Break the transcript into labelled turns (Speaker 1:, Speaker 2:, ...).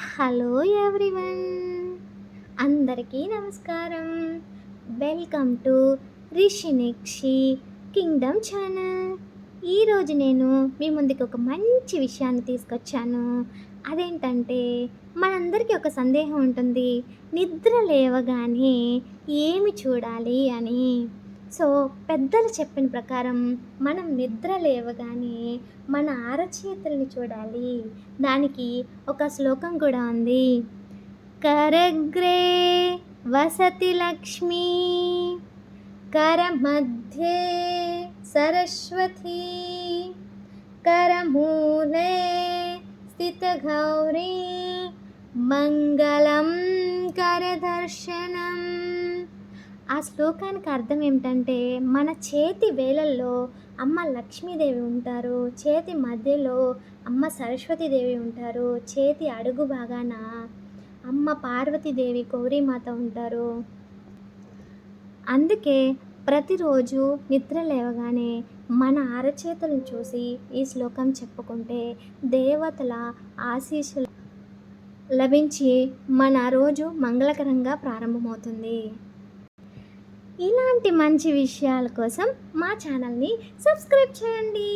Speaker 1: Hello everyone, అందరికీ నమస్కారం. Welcome to Rishinikshi kingdom channel. ఈరోజు నేను మీ ముందుకు ఒక మంచి విషయాన్ని తీసుకొచ్చాను. అదేంటంటే, మనందరికీ ఒక సందేహం ఉంటుంది, నిద్ర లేవగానే ఏమి చూడాలి అని. సో పెద్దలు చెప్పిన ప్రకారం మనం నిద్ర లేవగానే మన అరచేతుల్ని చూడాలి. దానికి ఒక శ్లోకం కూడా ఉంది. కరగ్రే వసతి లక్ష్మీ, కరమధ్యే సరస్వతి, కరమూలే స్థిత గౌరీ, మంగళం కరదర్శనం. ఆ శ్లోకానికి అర్థం ఏమిటంటే, మన చేతి వేలల్లో అమ్మ లక్ష్మీదేవి ఉంటారు, చేతి మధ్యలో అమ్మ సరస్వతీదేవి ఉంటారు, చేతి అడుగు భాగాన అమ్మ పార్వతీదేవి గౌరీమాత ఉంటారు. అందుకే ప్రతిరోజు నిద్ర లేవగానే మన అరచేతులను చూసి ఈ శ్లోకం చెప్పుకుంటే దేవతల ఆశీస్సులు లభించి మన రోజు మంగళకరంగా ప్రారంభమవుతుంది. ఇలాంటి మంచి విషయాల కోసం మా ఛానల్ని సబ్స్క్రైబ్ చేయండి.